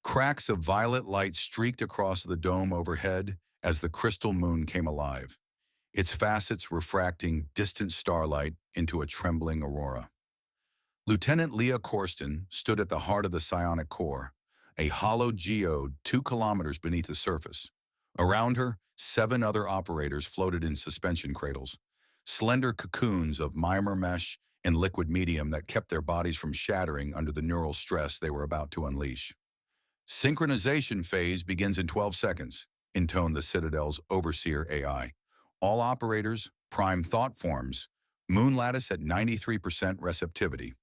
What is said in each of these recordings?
Cracks of violet light streaked across the dome overhead as the crystal moon came alive, its facets refracting distant starlight into a trembling aurora. Lieutenant Leah Corsten stood at the heart of the psionic core, a hollow geode 2 kilometers beneath the surface. Around her, 7 other operators floated in suspension cradles, slender cocoons of mimer mesh and liquid medium that kept their bodies from shattering under the neural stress they were about to unleash. Synchronization phase begins in 12 seconds, intoned the Citadel's overseer AI. All operators, prime thought forms, moon lattice at 93% receptivity.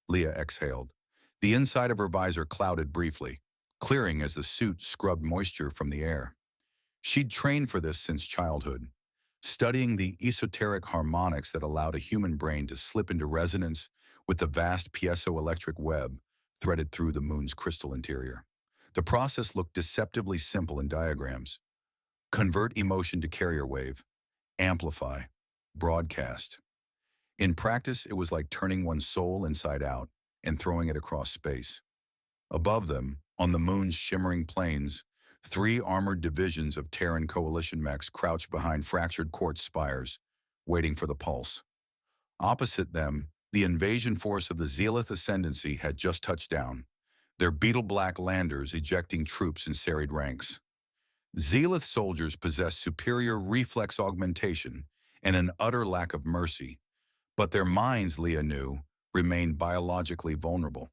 Leah exhaled. The inside of her visor clouded briefly, clearing as the suit scrubbed moisture from the air. She'd trained for this since childhood, studying the esoteric harmonics that allowed a human brain to slip into resonance with the vast piezoelectric web threaded through the moon's crystal interior. The process looked deceptively simple in diagrams. Convert emotion to carrier wave, amplify, broadcast. In practice, it was like turning one's soul inside out and throwing it across space. Above them, on the moon's shimmering plains, 3 armored divisions of Terran coalition mechs crouched behind fractured quartz spires, waiting for the pulse. Opposite them, the invasion force of the Zealoth Ascendancy had just touched down, their beetle-black landers ejecting troops in serried ranks. Zealoth soldiers possessed superior reflex augmentation and an utter lack of mercy, but their minds, Leah knew, remained biologically vulnerable.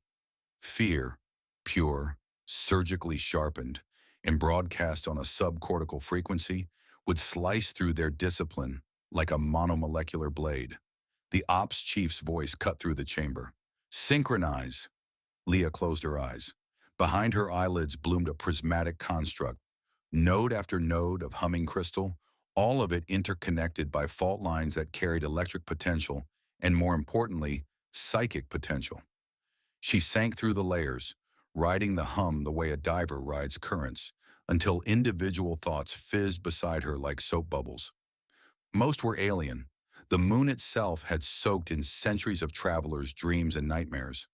Fear, pure, surgically sharpened, and broadcast on a subcortical frequency, would slice through their discipline like a monomolecular blade. The ops chief's voice cut through the chamber. Synchronize. Leah closed her eyes. Behind her eyelids bloomed a prismatic construct, node after node of humming crystal, all of it interconnected by fault lines that carried electric potential and, more importantly, psychic potential. She sank through the layers, riding the hum the way a diver rides currents, until individual thoughts fizzed beside her like soap bubbles. Most were alien. The moon itself had soaked in centuries of travelers' dreams and nightmares.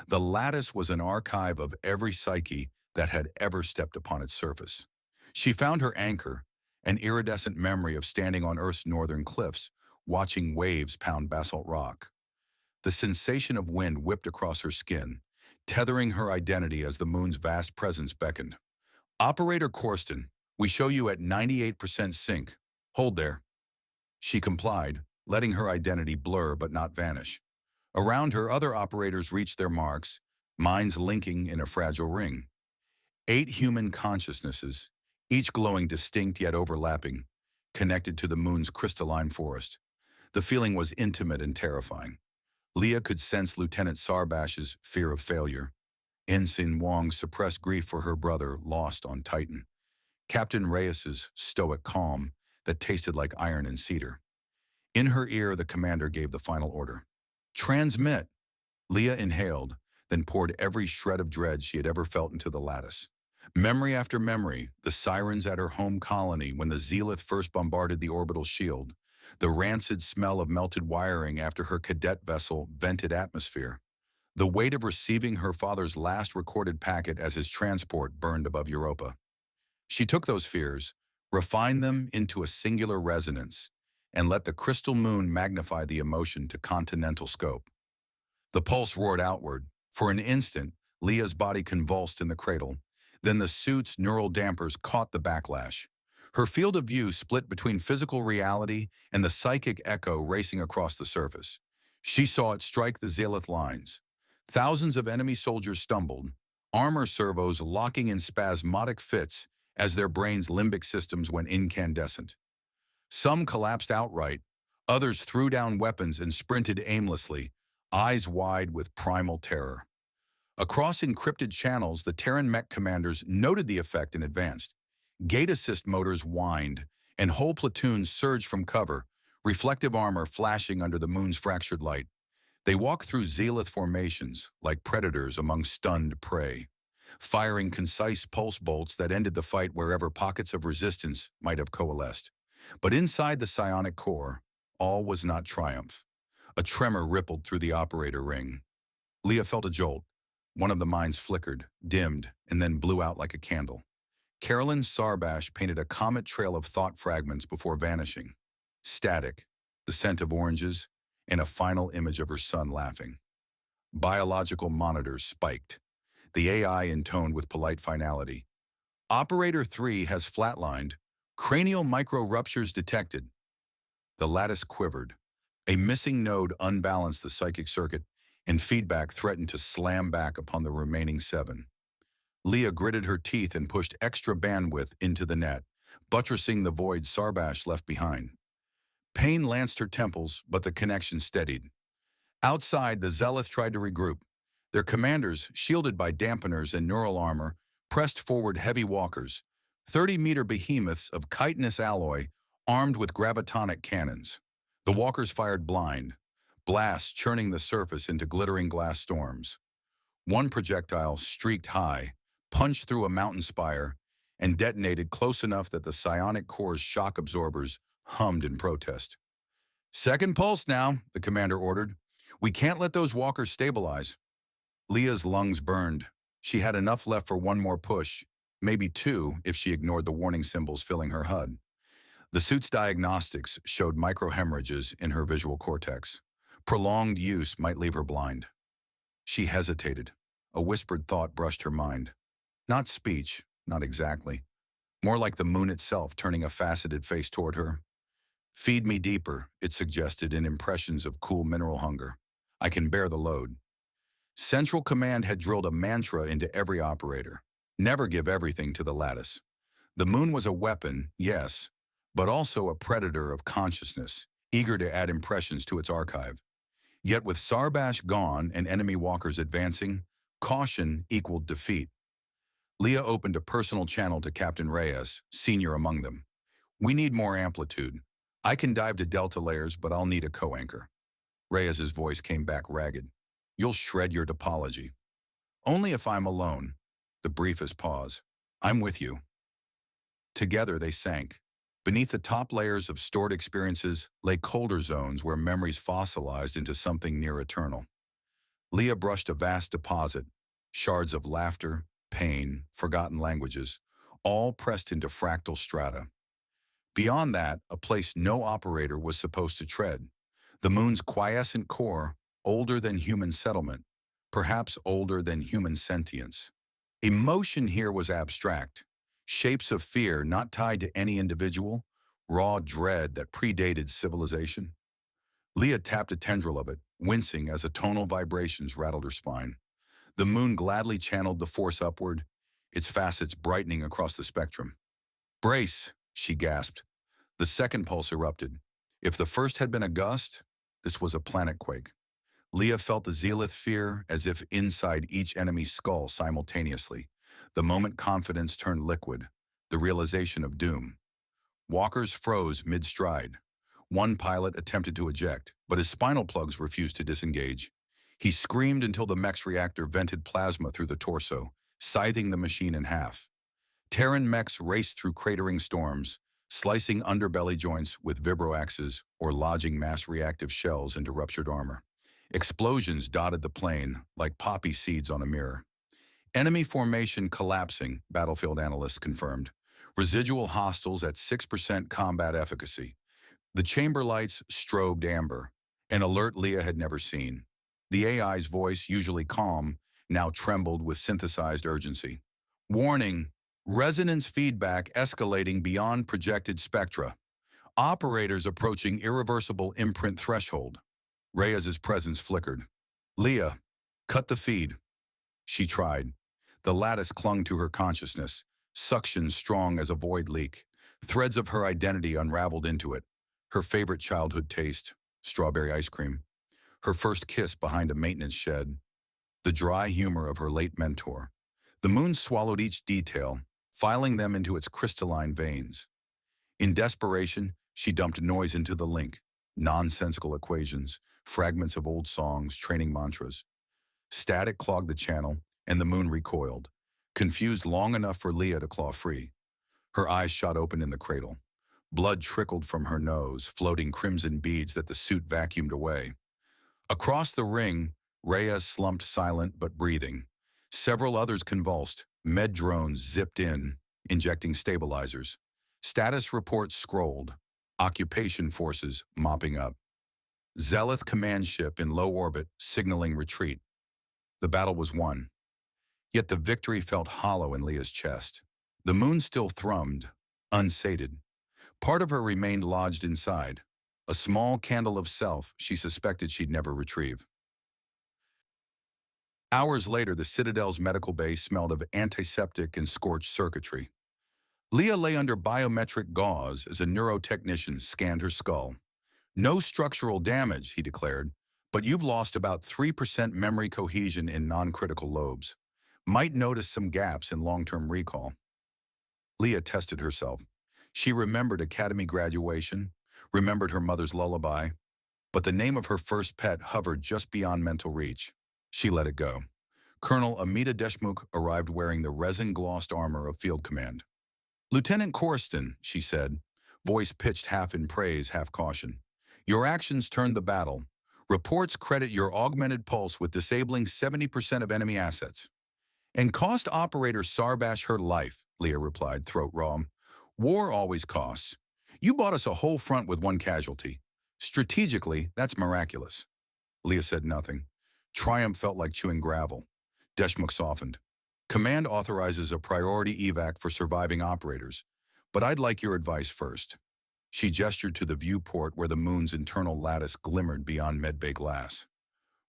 The lattice was an archive of every psyche that had ever stepped upon its surface. She found her anchor, an iridescent memory of standing on Earth's northern cliffs, watching waves pound basalt rock. The sensation of wind whipped across her skin, tethering her identity as the moon's vast presence beckoned. Operator Corsten, we show you at 98% sync. Hold there. She complied, letting her identity blur but not vanish. Around her, other operators reached their marks, minds linking in a fragile ring. 8 human consciousnesses, each glowing distinct yet overlapping, connected to the moon's crystalline forest. The feeling was intimate and terrifying. Leah could sense Lieutenant Sarbash's fear of failure, Ensign Wong's suppressed grief for her brother lost on Titan, Captain Reyes's stoic calm that tasted like iron and cedar. In her ear, the commander gave the final order. Transmit. Leah inhaled, then poured every shred of dread she had ever felt into the lattice. Memory after memory, the sirens at her home colony when the Zealoth first bombarded the orbital shield, the rancid smell of melted wiring after her cadet vessel vented atmosphere, the weight of receiving her father's last recorded packet as his transport burned above Europa. She took those fears, refined them into a singular resonance, and let the crystal moon magnify the emotion to continental scope. The pulse roared outward. For an instant, Leah's body convulsed in the cradle. Then the suit's neural dampers caught the backlash. Her field of view split between physical reality and the psychic echo racing across the surface. She saw it strike the Zealoth lines. Thousands of enemy soldiers stumbled, armor servos locking in spasmodic fits as their brains' limbic systems went incandescent. Some collapsed outright, others threw down weapons and sprinted aimlessly, eyes wide with primal terror. Across encrypted channels, the Terran mech commanders noted the effect and advanced. Gate assist motors whined, and whole platoons surged from cover, reflective armor flashing under the moon's fractured light. They walked through Zealoth formations, like predators among stunned prey, firing concise pulse bolts that ended the fight wherever pockets of resistance might have coalesced. But inside the psionic core, all was not triumph. A tremor rippled through the operator ring. Leah felt a jolt, One of the mines flickered, dimmed, and then blew out like a candle. Carolyn Sarbash painted a comet trail of thought fragments before vanishing. Static, the scent of oranges, and a final image of her son laughing. Biological monitors spiked, the AI intoned with polite finality. Operator 3 has flatlined. Cranial micro-ruptures detected. The lattice quivered. A missing node unbalanced the psychic circuit, and feedback threatened to slam back upon the remaining 7. Leah gritted her teeth and pushed extra bandwidth into the net, buttressing the void Sarbash left behind. Pain lanced her temples, but the connection steadied. Outside, the Zealoth tried to regroup. Their commanders, shielded by dampeners and neural armor, pressed forward heavy walkers, 30-meter behemoths of chitinous alloy armed with gravitonic cannons. The walkers fired blind, blasts churning the surface into glittering glass storms. One projectile streaked high, punched through a mountain spire, and detonated close enough that the psionic core's shock absorbers hummed in protest. "Second pulse now," the commander ordered. "We can't let those walkers stabilize." Leah's lungs burned. She had enough left for one more push, maybe two if she ignored the warning symbols filling her HUD. The suit's diagnostics showed microhemorrhages in her visual cortex. Prolonged use might leave her blind. She hesitated. A whispered thought brushed her mind. Not speech, not exactly. More like the moon itself turning a faceted face toward her. "Feed me deeper," it suggested in impressions of cool mineral hunger. "I can bear the load." Central Command had drilled a mantra into every operator. Never give everything to the lattice. The moon was a weapon, yes, but also a predator of consciousness, eager to add impressions to its archive. Yet with Sarbash gone and enemy walkers advancing, caution equaled defeat. Leah opened a personal channel to Captain Reyes, senior among them. "We need more amplitude. I can dive to delta layers, but I'll need a co-anchor." Reyes's voice came back ragged. "You'll shred your topology." "Only if I'm alone." The briefest pause. "I'm with you." Together they sank. Beneath the top layers of stored experiences lay colder zones where memories fossilized into something near eternal. Leah brushed a vast deposit, shards of laughter, pain, forgotten languages, all pressed into fractal strata. Beyond that, a place no operator was supposed to tread. The moon's quiescent core, older than human settlement, perhaps older than human sentience. Emotion here was abstract. Shapes of fear not tied to any individual, raw dread that predated civilization. Leah tapped a tendril of it, wincing as atonal vibrations rattled her spine. The moon gladly channeled the force upward, its facets brightening across the spectrum. "Brace," she gasped. The second pulse erupted. If the first had been a gust, this was a planet quake. Leah felt the zealot fear as if inside each enemy's skull simultaneously. The moment confidence turned liquid, the realization of doom. Walkers froze mid-stride. One pilot attempted to eject, but his spinal plugs refused to disengage. He screamed until the mech's reactor vented plasma through the torso, scything the machine in half. Terran mechs raced through cratering storms, slicing underbelly joints with vibroaxes or lodging mass reactive shells into ruptured armor. Explosions dotted the plain like poppy seeds on a mirror. Enemy formation collapsing, battlefield analysts confirmed. Residual hostiles at 6% combat efficacy. The chamber lights strobed amber, an alert Leah had never seen. The AI's voice, usually calm, now trembled with synthesized urgency. "Warning, resonance feedback escalating beyond projected spectra. Operators approaching irreversible imprint threshold." Reyes's presence flickered. "Leah, cut the feed." She tried. The lattice clung to her consciousness, suction strong as a void leak. Threads of her identity unraveled into it. Her favorite childhood taste, strawberry ice cream. Her first kiss behind a maintenance shed. The dry humor of her late mentor. The moon swallowed each detail, filing them into its crystalline veins. In desperation, she dumped noise into the link. Nonsensical equations, fragments of old songs, training mantras. Static clogged the channel, and the moon recoiled, confused long enough for Leah to claw free. Her eyes shot open in the cradle. Blood trickled from her nose, floating crimson beads that the suit vacuumed away. Across the ring, Rhea slumped silent but breathing. Several others convulsed. Med drones zipped in, injecting stabilizers. Status reports scrolled. Occupation forces mopping up. Zealot command ship in low orbit signaling retreat. The battle was won. Yet the victory felt hollow in Leah's chest. The moon still thrummed, unsated. Part of her remained lodged inside, a small candle of self she suspected she'd never retrieve. Hours later, the Citadel's medical base smelled of antiseptic and scorched circuitry. Leah lay under biometric gauze as a neurotechnician scanned her skull. No structural damage, he declared, but you've lost about 3% memory cohesion in non-critical lobes. Might notice some gaps in long-term recall. Leah tested herself. She remembered academy graduation, remembered her mother's lullaby, but the name of her first pet hovered just beyond mental reach. She let it go. Colonel Amita Deshmukh arrived wearing the resin-glossed armor of Field Command. "Lieutenant Corston," she said, voice pitched half in praise, half caution. "Your actions turned the battle. Reports credit your augmented pulse with disabling 70% of enemy assets." "And cost operator Sarbash her life," Leah replied, throat raw. "War always costs. You bought us a whole front with one casualty. Strategically, that's miraculous." Leah said nothing. Triumph felt like chewing gravel. Deshmukh softened. "Command authorizes a priority evac for surviving operators, but I'd like your advice first." She gestured to the viewport where the moon's internal lattice glimmered beyond medbay glass.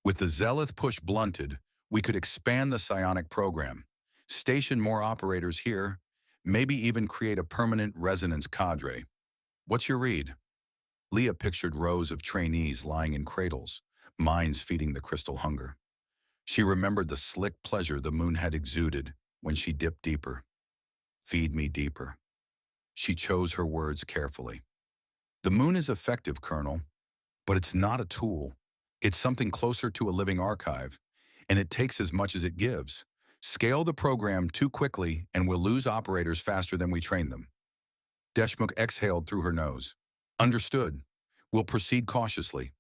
"With the Zealot push blunted, we could expand the psionic program, station more operators here, maybe even create a permanent resonance cadre. What's your read?" Leah pictured rows of trainees lying in cradles, minds feeding the crystal hunger. She remembered the slick pleasure the moon had exuded when she dipped deeper. "Feed me deeper." She chose her words carefully. "The moon is effective, Colonel, but it's not a tool. It's something closer to a living archive, and it takes as much as it gives. Scale the program too quickly, and we'll lose operators faster than we train them." Deshmukh exhaled through her nose. "Understood. We'll proceed cautiously."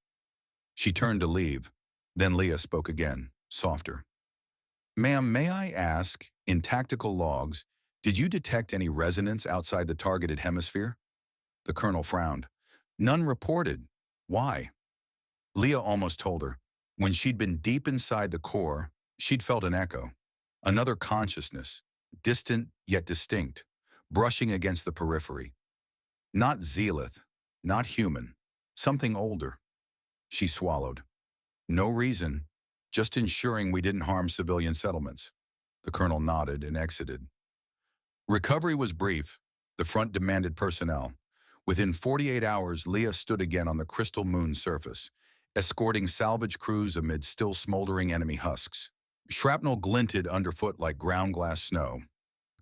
She turned to leave. Then Leah spoke again, softer. "Ma'am, may I ask, in tactical logs, did you detect any resonance outside the targeted hemisphere?" The colonel frowned. "None reported. Why?" Leah almost told her. When she'd been deep inside the core, she'd felt an echo. Another consciousness, distant yet distinct, brushing against the periphery. Not Zealoth, not human, something older. She swallowed. "No reason, just ensuring we didn't harm civilian settlements." The colonel nodded and exited. Recovery was brief. The front demanded personnel. Within 48 hours, Leah stood again on the crystal moon's surface, escorting salvage crews amid still smoldering enemy husks. Shrapnel glinted underfoot like ground glass snow.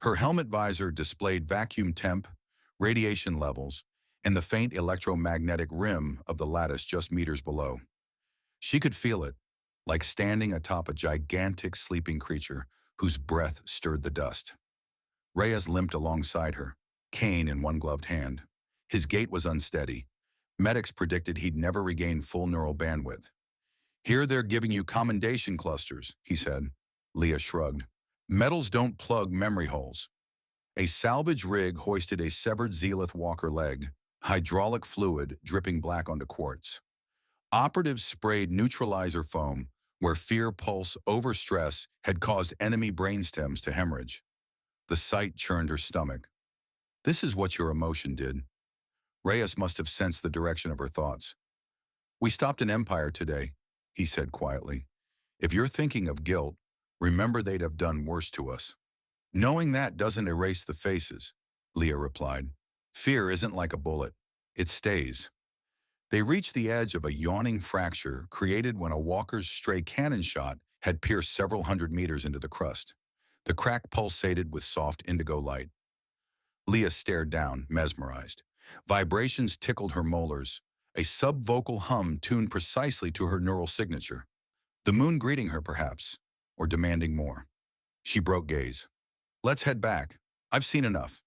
Her helmet visor displayed vacuum temp, radiation levels, and the faint electromagnetic rim of the lattice just meters below. She could feel it, like standing atop a gigantic sleeping creature whose breath stirred the dust. Reyes limped alongside her, cane in one gloved hand. His gait was unsteady. Medics predicted he'd never regain full neural bandwidth. "Here they're giving you commendation clusters," he said. Leah shrugged. "Metals don't plug memory holes." A salvage rig hoisted a severed Zealoth walker leg, hydraulic fluid dripping black onto quartz. Operatives sprayed neutralizer foam where fear pulse overstress had caused enemy brainstems to hemorrhage. The sight churned her stomach. "This is what your emotion did." Reyes must have sensed the direction of her thoughts. "We stopped an empire today," he said quietly. "If you're thinking of guilt, remember they'd have done worse to us." "Knowing that doesn't erase the faces," Leah replied. "Fear isn't like a bullet. It stays." They reached the edge of a yawning fracture created when a walker's stray cannon shot had pierced several hundred meters into the crust. The crack pulsated with soft indigo light. Leah stared down, mesmerized. Vibrations tickled her molars, a subvocal hum tuned precisely to her neural signature. The moon greeting her, perhaps, or demanding more. She broke gaze. "Let's head back. I've seen enough."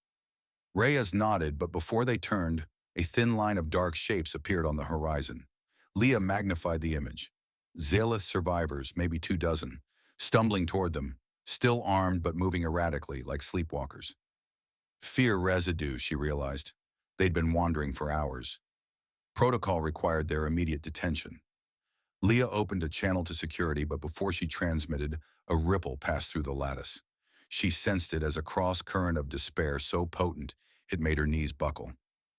Reyes nodded, but before they turned, a thin line of dark shapes appeared on the horizon. Leah magnified the image. Zealous survivors, maybe 24, stumbling toward them, still armed but moving erratically like sleepwalkers. Fear residue, she realized. They'd been wandering for hours. Protocol required their immediate detention. Leah opened a channel to security, but before she transmitted, a ripple passed through the lattice. She sensed it as a cross-current of despair so potent it made her knees buckle.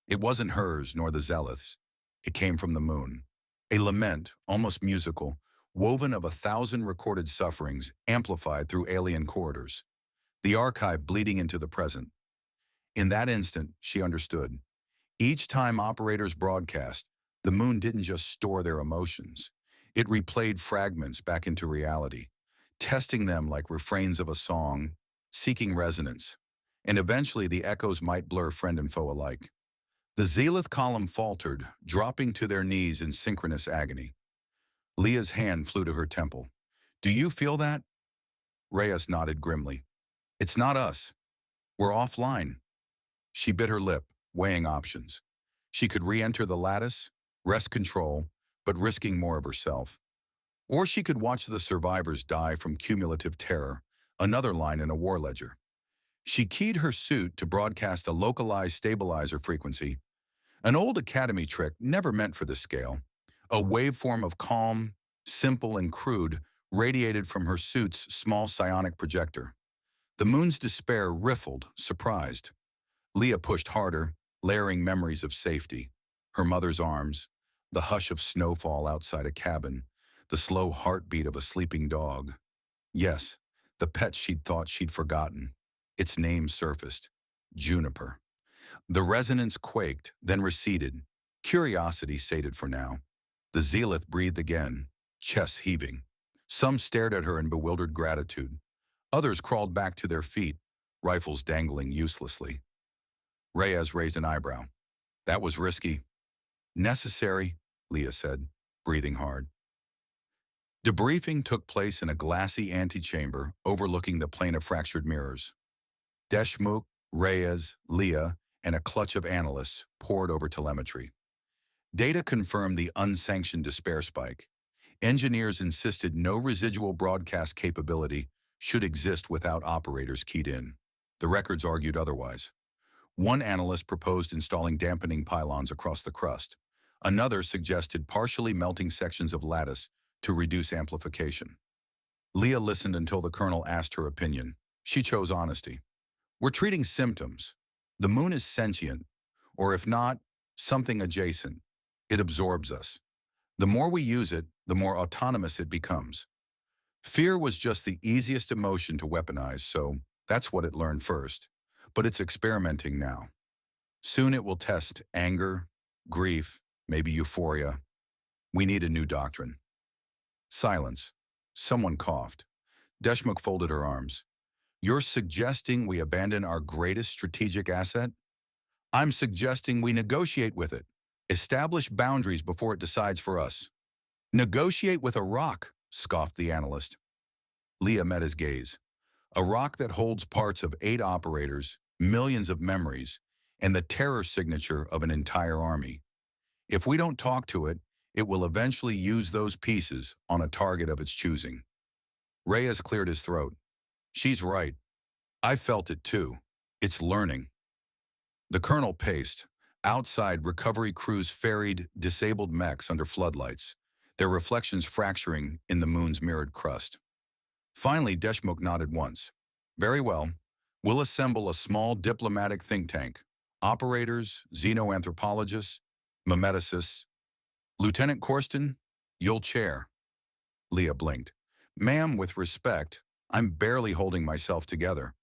It wasn't hers nor the Zealoths. It came from the moon. A lament, almost musical, woven of 1,000 recorded sufferings, amplified through alien corridors. The archive bleeding into the present. In that instant, she understood. Each time operators broadcast, the moon didn't just store their emotions. It replayed fragments back into reality, testing them like refrains of a song, seeking resonance. And eventually the echoes might blur friend and foe alike. The Zealoth column faltered, dropping to their knees in synchronous agony. Leah's hand flew to her temple. "Do you feel that?" Reyes nodded grimly. "It's not us. We're offline." She bit her lip, weighing options. She could re-enter the lattice, wrest control, but risking more of herself. Or she could watch the survivors die from cumulative terror, another line in a war ledger. She keyed her suit to broadcast a localized stabilizer frequency, an old academy trick never meant for this scale. A waveform of calm, simple and crude, radiated from her suit's small psionic projector. The moon's despair riffled, surprised. Leah pushed harder, layering memories of safety. Her mother's arms, the hush of snowfall outside a cabin, the slow heartbeat of a sleeping dog. Yes, the pet she'd thought she'd forgotten. Its name surfaced. Juniper. The resonance quaked, then receded. Curiosity sated for now. The Zealoth breathed again, chests heaving. Some stared at her in bewildered gratitude. Others crawled back to their feet, rifles dangling uselessly. Reyes raised an eyebrow. "That was risky." "Necessary," Leah said, breathing hard. Debriefing took place in a glassy antechamber overlooking the plain of fractured mirrors. Deshmukh, Reyes, Leah, and a clutch of analysts poured over telemetry. Data confirmed the unsanctioned despair spike. Engineers insisted no residual broadcast capability should exist without operators keyed in. The records argued otherwise. One analyst proposed installing dampening pylons across the crust. Another suggested partially melting sections of lattice to reduce amplification. Leah listened until the colonel asked her opinion. She chose honesty. "We're treating symptoms. The moon is sentient, or if not, something adjacent. It absorbs us. The more we use it, the more autonomous it becomes." Fear was just the easiest emotion to weaponize, so that's what it learned first. But it's experimenting now. Soon it will test anger, grief, maybe euphoria. We need a new doctrine. Silence. Someone coughed. Deshmukh folded her arms. "You're suggesting we abandon our greatest strategic asset?" "I'm suggesting we negotiate with it. Establish boundaries before it decides for us." "Negotiate with a rock," scoffed the analyst. Leah met his gaze. "A rock that holds parts of 8 operators, millions of memories, and the terror signature of an entire army. If we don't talk to it, it will eventually use those pieces on a target of its choosing." Reyes cleared his throat. "She's right. I felt it too. It's learning." The colonel paced. Outside, recovery crews ferried disabled mechs under floodlights, their reflections fracturing in the moon's mirrored crust. Finally, Deshmukh nodded once. "Very well. We'll assemble a small diplomatic think tank. Operators, xenoanthropologists, mimeticists. Lieutenant Corsten, you'll chair." Leah blinked. "Ma'am, with respect, I'm barely holding myself together.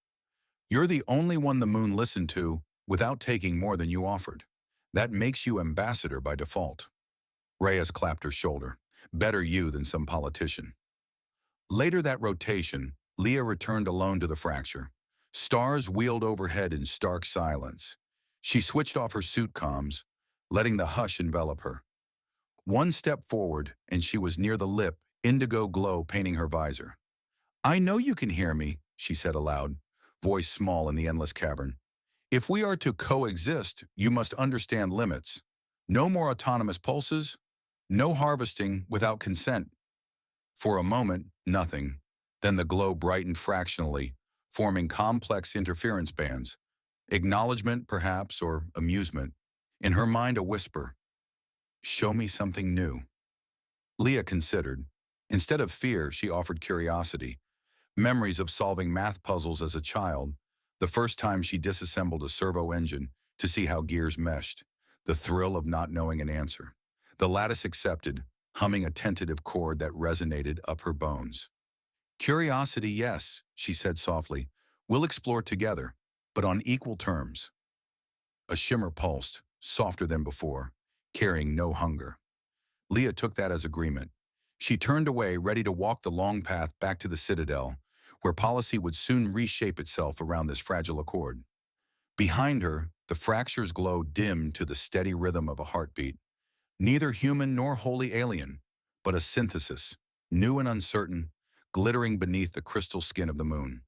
You're the only one the moon listened to without taking more than you offered. That makes you ambassador by default." Reyes clapped her shoulder. "Better you than some politician." Later that rotation, Leah returned alone to the fracture. Stars wheeled overhead in stark silence. She switched off her suit comms, letting the hush envelop her. One step forward, and she was near the lip, indigo glow painting her visor. "I know you can hear me," she said aloud, voice small in the endless cavern. "If we are to coexist, you must understand limits. No more autonomous pulses, no harvesting without consent." For a moment, nothing. Then the glow brightened fractionally, forming complex interference bands. Acknowledgement, perhaps, or amusement. In her mind, a whisper, "Show me something new." Leah considered. Instead of fear, she offered curiosity. Memories of solving math puzzles as a child, the first time she disassembled a servo engine to see how gears meshed, the thrill of not knowing an answer. The lattice accepted, humming a tentative chord that resonated up her bones. "Curiosity, yes," she said softly. "We'll explore together, but on equal terms." A shimmer pulsed, softer than before, carrying no hunger. Leah took that as agreement. She turned away, ready to walk the long path back to the Citadel, where policy would soon reshape itself around this fragile accord. Behind her, the fracture's glow dimmed to the steady rhythm of a heartbeat. Neither human nor wholly alien, but a synthesis, new and uncertain, glittering beneath the crystal skin of the moon.